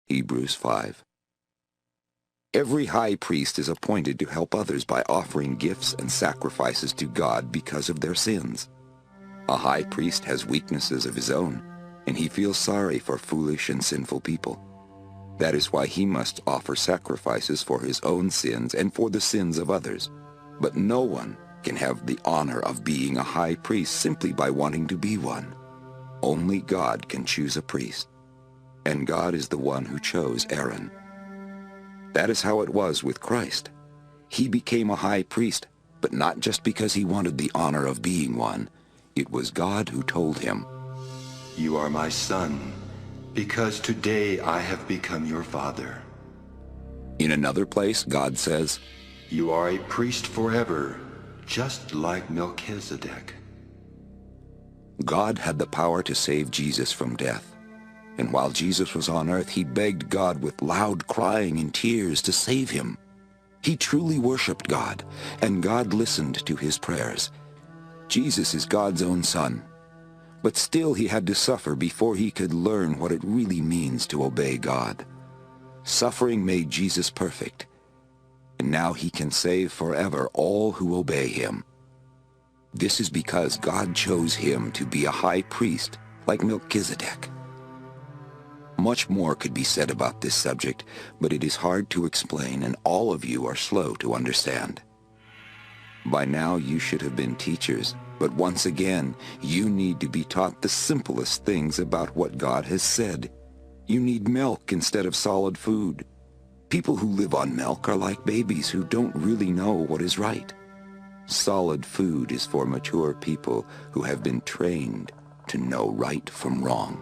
Hebrews 5. Every high priest is appointed to help others by offering gifts and sacrifices to God because of their sins. A high priest has weaknesses of his own, and he feels sorry for foolish and sinful people. That is why he must offer sacrifices for his own sins and for the sins of others. But no one can have the honor of being a high priest simply by wanting to be one. Only God can choose a priest, and God is the one who chose Aaron. That is how it was with Christ. He became a high priest, but not just because he wanted the honor of being one. It was God who told him, "You are my son, because today I have become your father." In another place, God says, "You are a priest forever, just like Melchizedek." God had the power to save Jesus from death. And while Jesus was on earth, he begged God with loud crying and tears to save him. He truly worshiped God, and God listened to his prayers. Jesus is God's own son. But still he had to suffer before he could learn what it really means to obey God. Suffering made Jesus perfect, and now he can save forever all who obey him. This is because God chose him to be a high priest like Melchizedek. Much more could be said about this subject, but it is hard to explain, and all of you are slow to understand. By now you should have been teachers, but once again, you need to be taught the simplest things about what God has said. You need milk instead of solid food. People who live on milk are like babies who don't really know what is right. Solid food is for mature people who have been trained to know right from wrong.